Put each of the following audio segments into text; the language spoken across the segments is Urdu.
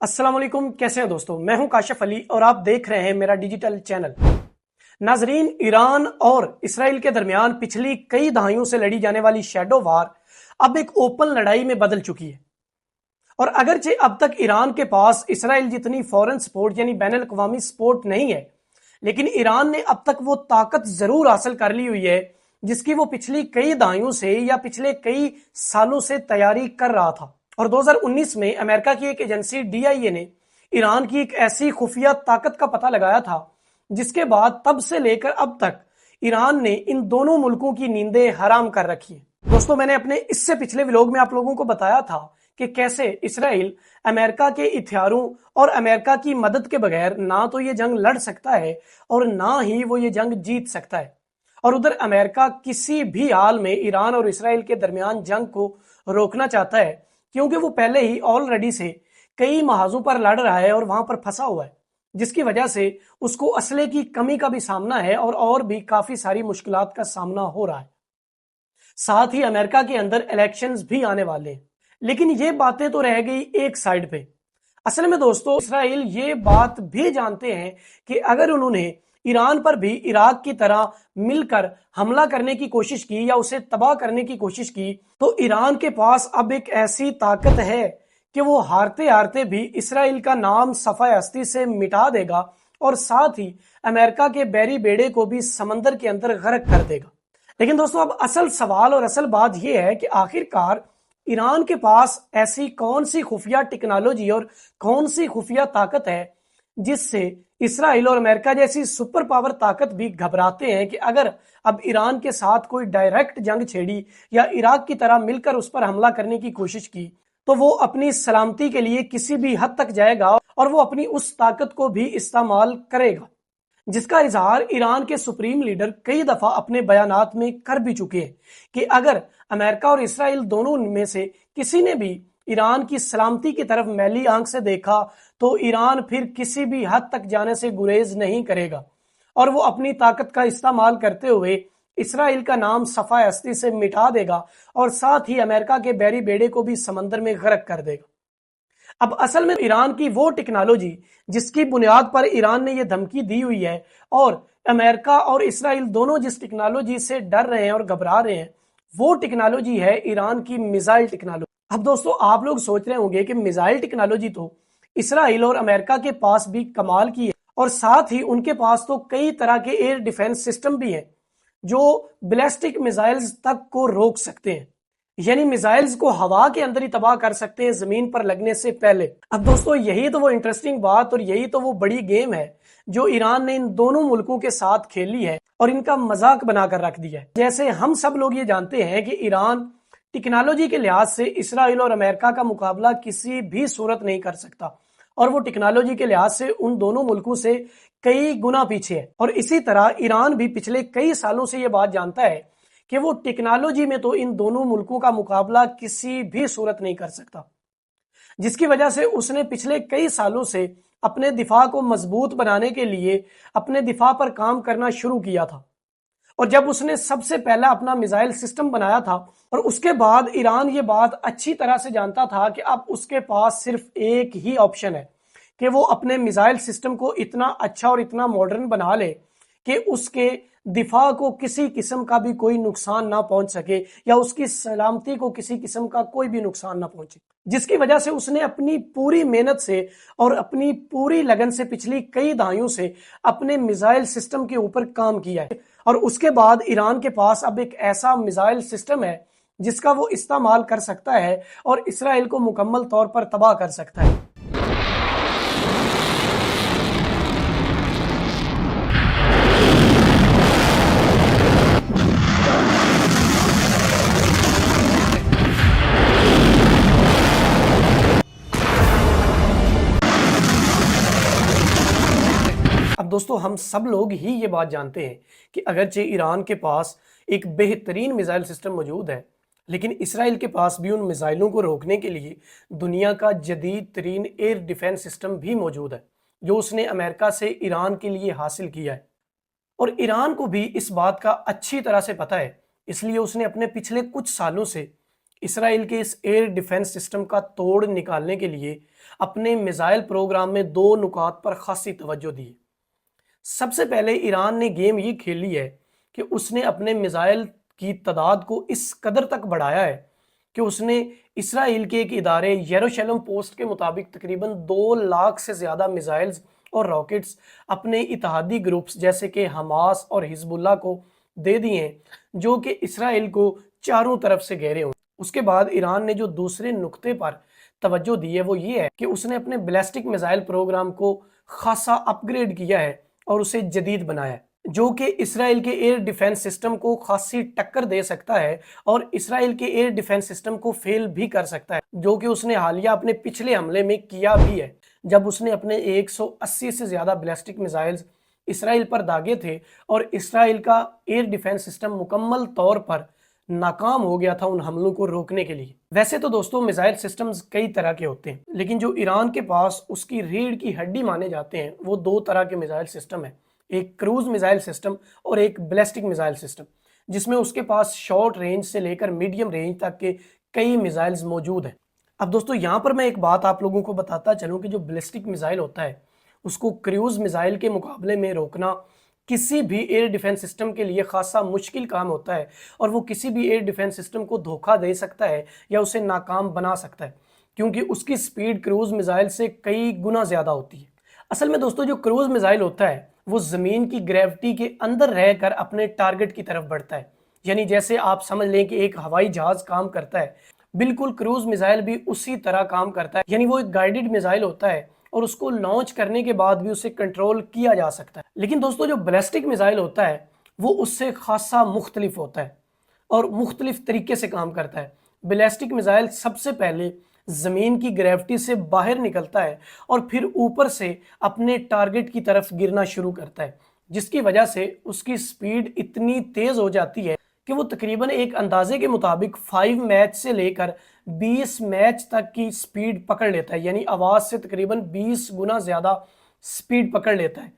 السلام علیکم، کیسے ہیں دوستوں؟ میں ہوں کاشف علی اور آپ دیکھ رہے ہیں میرا ڈیجیٹل چینل۔ ناظرین، ایران اور اسرائیل کے درمیان پچھلی کئی دہائیوں سے لڑی جانے والی شیڈو وار اب ایک اوپن لڑائی میں بدل چکی ہے، اور اگرچہ اب تک ایران کے پاس اسرائیل جتنی فورن سپورٹ یعنی بین الاقوامی سپورٹ نہیں ہے، لیکن ایران نے اب تک وہ طاقت ضرور حاصل کر لی ہوئی ہے جس کی وہ پچھلی کئی دہائیوں سے یا پچھلے کئی سالوں سے تیاری کر رہا تھا۔ اور 2019 میں امریکہ کی ایک ایجنسی DIA نے ایران کی ایک ایسی خفیہ طاقت کا پتہ لگایا تھا جس کے بعد تب سے لے کر اب تک ایران نے ان دونوں ملکوں کی نیندیں حرام کر رکھی ہیں۔ دوستوں، میں نے اپنے اس سے پچھلے ولاگ میں آپ لوگوں کو بتایا تھا کہ کیسے اسرائیل امریکہ کے ہتھیاروں اور امریکہ کی مدد کے بغیر نہ تو یہ جنگ لڑ سکتا ہے اور نہ ہی وہ یہ جنگ جیت سکتا ہے، اور ادھر امریکہ کسی بھی حال میں ایران اور اسرائیل کے درمیان جنگ کو روکنا چاہتا ہے، کیونکہ وہ پہلے ہی آلریڈی سے کئی محاذوں پر لڑ رہا ہے اور وہاں پر پھنسا ہوا ہے، جس کی وجہ سے اس کو اسلحے کی کمی کا بھی سامنا ہے اور بھی کافی ساری مشکلات کا سامنا ہو رہا ہے۔ ساتھ ہی امریکہ کے اندر الیکشنز بھی آنے والے ہیں، لیکن یہ باتیں تو رہ گئی ایک سائیڈ پہ۔ اصل میں دوستو، اسرائیل یہ بات بھی جانتے ہیں کہ اگر انہوں نے ایران پر بھی عراق کی طرح مل کر حملہ کرنے کی کوشش کی یا اسے تباہ کرنے کی کوشش کی تو ایران کے پاس اب ایک ایسی طاقت ہے کہ وہ ہارتے ہارتے بھی اسرائیل کا نام صفحہ ہستی سے مٹا دے گا اور ساتھ ہی امریکہ کے بحری بیڑے کو بھی سمندر کے اندر غرق کر دے گا۔ لیکن دوستو، اب اصل سوال اور اصل بات یہ ہے کہ آخر کار ایران کے پاس ایسی کون سی خفیہ ٹیکنالوجی اور کون سی خفیہ طاقت ہے جس سے اسرائیل اور امریکہ جیسی سپر پاور طاقت بھی گھبراتے ہیں کہ اگر اب ایران کے ساتھ کوئی ڈائریکٹ جنگ چھیڑی یا عراق کی طرح مل کر اس پر حملہ کرنے کی کوشش کی تو وہ اپنی سلامتی کے لیے کسی بھی حد تک جائے گا اور وہ اپنی اس طاقت کو بھی استعمال کرے گا، جس کا اظہار ایران کے سپریم لیڈر کئی دفعہ اپنے بیانات میں کر بھی چکے ہیں کہ اگر امریکہ اور اسرائیل دونوں میں سے کسی نے بھی ایران کی سلامتی کی طرف میلی آنکھ سے دیکھا تو ایران پھر کسی بھی حد تک جانے سے گریز نہیں کرے گا اور وہ اپنی طاقت کا استعمال کرتے ہوئے اسرائیل کا نام صفحہ ہستی سے مٹا دے گا اور ساتھ ہی امریکہ کے بحری بیڑے کو بھی سمندر میں غرق کر دے گا۔ اب اصل میں ایران کی وہ ٹیکنالوجی جس کی بنیاد پر ایران نے یہ دھمکی دی ہوئی ہے اور امریکہ اور اسرائیل دونوں جس ٹیکنالوجی سے ڈر رہے ہیں اور گھبرا رہے ہیں، وہ ٹیکنالوجی ہے ایران کی میزائل ٹیکنالوجی۔ اب دوستو، آپ لوگ سوچ رہے ہوں گے کہ میزائل ٹیکنالوجی تو اسرائیل اور امریکہ کے پاس بھی کمال کی ہے اور ساتھ ہی ان کے پاس تو کئی طرح کے ایئر ڈیفنس سسٹم بھی ہیں جو بیلسٹک میزائلز تک کو روک سکتے ہیں، یعنی میزائلز کو ہوا کے اندر ہی تباہ کر سکتے ہیں زمین پر لگنے سے پہلے۔ اب دوستو، یہی تو وہ انٹرسٹنگ بات اور یہی تو وہ بڑی گیم ہے جو ایران نے ان دونوں ملکوں کے ساتھ کھیلی ہے اور ان کا مذاق بنا کر رکھ دیا ہے۔ جیسے ہم سب لوگ یہ جانتے ہیں کہ ایران ٹیکنالوجی کے لحاظ سے اسرائیل اور امریکہ کا مقابلہ کسی بھی صورت نہیں کر سکتا اور وہ ٹیکنالوجی کے لحاظ سے ان دونوں ملکوں سے کئی گنا پیچھے ہے، اور اسی طرح ایران بھی پچھلے کئی سالوں سے یہ بات جانتا ہے کہ وہ ٹیکنالوجی میں تو ان دونوں ملکوں کا مقابلہ کسی بھی صورت نہیں کر سکتا، جس کی وجہ سے اس نے پچھلے کئی سالوں سے اپنے دفاع کو مضبوط بنانے کے لیے اپنے دفاع پر کام کرنا شروع کیا تھا۔ اور جب اس نے سب سے پہلا اپنا میزائل سسٹم بنایا تھا اور اس کے بعد ایران یہ بات اچھی طرح سے جانتا تھا کہ اب اس کے پاس صرف ایک ہی آپشن ہے کہ وہ اپنے میزائل سسٹم کو اتنا اچھا اور اتنا ماڈرن بنا لے کہ اس کے دفاع کو کسی قسم کا بھی کوئی نقصان نہ پہنچ سکے یا اس کی سلامتی کو کسی قسم کا کوئی بھی نقصان نہ پہنچے، جس کی وجہ سے اس نے اپنی پوری محنت سے اور اپنی پوری لگن سے پچھلی کئی دہائیوں سے اپنے میزائل سسٹم کے اوپر کام کیا ہے، اور اس کے بعد ایران کے پاس اب ایک ایسا میزائل سسٹم ہے جس کا وہ استعمال کر سکتا ہے اور اسرائیل کو مکمل طور پر تباہ کر سکتا ہے۔ اب دوستو، ہم سب لوگ ہی یہ بات جانتے ہیں کہ اگرچہ ایران کے پاس ایک بہترین میزائل سسٹم موجود ہے، لیکن اسرائیل کے پاس بھی ان میزائلوں کو روکنے کے لیے دنیا کا جدید ترین ایئر ڈیفنس سسٹم بھی موجود ہے جو اس نے امریکہ سے ایران کے لیے حاصل کیا ہے، اور ایران کو بھی اس بات کا اچھی طرح سے پتہ ہے، اس لیے اس نے اپنے پچھلے کچھ سالوں سے اسرائیل کے اس ایئر ڈیفنس سسٹم کا توڑ نکالنے کے لیے اپنے میزائل پروگرام میں 2 نکات پر خاصی توجہ دی۔ سب سے پہلے ایران نے گیم یہ کھیلی ہے کہ اس نے اپنے میزائل کی تعداد کو اس قدر تک بڑھایا ہے کہ اس نے اسرائیل کے ایک ادارے یروشلم پوسٹ کے مطابق تقریباً 2 لاکھ سے زیادہ میزائلز اور راکٹس اپنے اتحادی گروپس جیسے کہ حماس اور حزب اللہ کو دے دیے ہیں، جو کہ اسرائیل کو چاروں طرف سے گھیرے ہوں۔ اس کے بعد ایران نے جو دوسرے نقطے پر توجہ دی ہے وہ یہ ہے کہ اس نے اپنے بیلسٹک میزائل پروگرام کو خاصا اپ گریڈ کیا ہے اور اسے جدید بنایا ہے، جو کہ اسرائیل کے ایئر ڈیفنس سسٹم کو خاصی ٹکر دے سکتا ہے اور اسرائیل کے ایئر ڈیفنس سسٹم کو فیل بھی کر سکتا ہے، جو کہ اس نے حالیہ اپنے پچھلے حملے میں کیا بھی ہے، جب اس نے اپنے 180 سے زیادہ بیلسٹک میزائلز اسرائیل پر داغے تھے اور اسرائیل کا ایئر ڈیفنس سسٹم مکمل طور پر ناکام ہو گیا تھا ان حملوں کو روکنے کے لیے۔ ویسے تو دوستوں میزائل سسٹمز کئی طرح کے ہوتے ہیں، لیکن جو ایران کے پاس اس کی ریڑھ کی ہڈی مانے جاتے ہیں وہ 2 طرح کے میزائل سسٹم ہیں، ایک کروز میزائل سسٹم اور ایک بیلسٹک میزائل سسٹم، جس میں اس کے پاس شارٹ رینج سے لے کر میڈیم رینج تک کے کئی میزائلز موجود ہیں۔ اب دوستو یہاں پر میں ایک بات آپ لوگوں کو بتاتا چلوں کہ جو بیلسٹک میزائل ہوتا ہے اس کو کروز میزائل کے مقابلے میں روکنا کسی بھی ایئر ڈیفنس سسٹم کے لیے خاصا مشکل کام ہوتا ہے، اور وہ کسی بھی ایئر ڈیفنس سسٹم کو دھوکہ دے سکتا ہے یا اسے ناکام بنا سکتا ہے، کیونکہ اس کی سپیڈ کروز میزائل سے کئی گنا زیادہ ہوتی ہے۔ اصل میں دوستو جو کروز میزائل ہوتا ہے وہ زمین کی گریوٹی کے اندر رہ کر اپنے ٹارگٹ کی طرف بڑھتا ہے، یعنی جیسے آپ سمجھ لیں کہ ایک ہوائی جہاز کام کرتا ہے، بالکل کروز میزائل بھی اسی طرح کام کرتا ہے، یعنی وہ ایک گائیڈڈ میزائل ہوتا ہے اور اس کو لانچ کرنے کے بعد بھی اسے کنٹرول کیا جا سکتا ہے۔ لیکن دوستو جو بیلسٹک میزائل ہوتا ہے وہ اس سے خاصا مختلف ہوتا ہے اور مختلف طریقے سے کام کرتا ہے۔ بیلسٹک میزائل سب سے پہلے زمین کی گریوٹی سے باہر نکلتا ہے اور پھر اوپر سے اپنے ٹارگٹ کی طرف گرنا شروع کرتا ہے، جس کی وجہ سے اس کی سپیڈ اتنی تیز ہو جاتی ہے کہ وہ تقریباً ایک اندازے کے مطابق 5 میچ سے لے کر 20 میچ تک کی سپیڈ پکڑ لیتا ہے، یعنی آواز سے تقریباً 20 گنا زیادہ سپیڈ پکڑ لیتا ہے،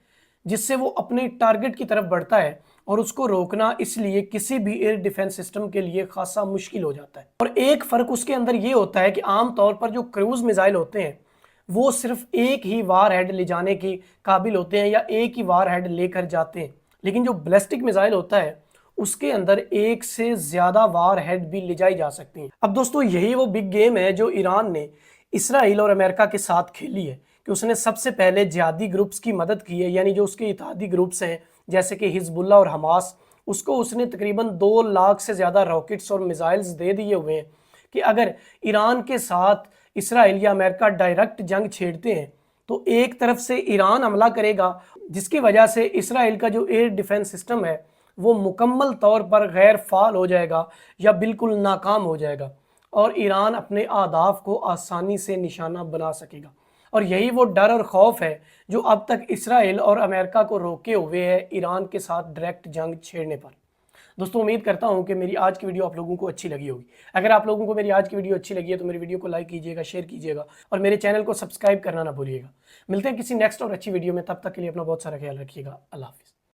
جس سے وہ اپنے ٹارگٹ کی طرف بڑھتا ہے، اور اس کو روکنا اس لیے کسی بھی ایئر ڈیفنس سسٹم کے لیے خاصا مشکل ہو جاتا ہے۔ اور ایک فرق اس کے اندر یہ ہوتا ہے کہ عام طور پر جو کروز میزائل ہوتے ہیں وہ صرف ایک ہی وار ہیڈ لے جانے کے قابل ہوتے ہیں یا ایک ہی وار ہیڈ لے کر جاتے ہیں، لیکن جو بیلسٹک میزائل ہوتا ہے اس کے اندر ایک سے زیادہ وار ہیڈ بھی لے جائی جا سکتی ہیں۔ اب دوستو یہی وہ بگ گیم ہے جو ایران نے اسرائیل اور امریکہ کے ساتھ کھیلی ہے کہ اس نے سب سے پہلے جہادی گروپس کی مدد کی ہے، یعنی جو اس کے اتحادی گروپس ہیں جیسے کہ حزب اللہ اور حماس، اس کو اس نے تقریباً 2 لاکھ سے زیادہ راکٹس اور میزائلز دے دیے ہوئے ہیں کہ اگر ایران کے ساتھ اسرائیل یا امریکہ ڈائریکٹ جنگ چھیڑتے ہیں تو ایک طرف سے ایران حملہ کرے گا، جس کی وجہ سے اسرائیل کا جو ایئر ڈیفنس سسٹم ہے وہ مکمل طور پر غیر فعال ہو جائے گا یا بالکل ناکام ہو جائے گا، اور ایران اپنے اہداف کو آسانی سے نشانہ بنا سکے گا۔ اور یہی وہ ڈر اور خوف ہے جو اب تک اسرائیل اور امریکہ کو روکے ہوئے ہے ایران کے ساتھ ڈائریکٹ جنگ چھیڑنے پر۔ دوستو امید کرتا ہوں کہ میری آج کی ویڈیو آپ لوگوں کو اچھی لگی ہوگی۔ اگر آپ لوگوں کو میری آج کی ویڈیو اچھی لگی ہے تو میری ویڈیو کو لائک کیجیے گا، شیئر کیجیے گا اور میرے چینل کو سبسکرائب کرنا نہ بھولیے گا۔ ملتے ہیں کسی نیکسٹ اور اچھی ویڈیو میں، تب تک کے لیے اپنا بہت سارا خیال رکھیے گا۔ اللہ حافظ۔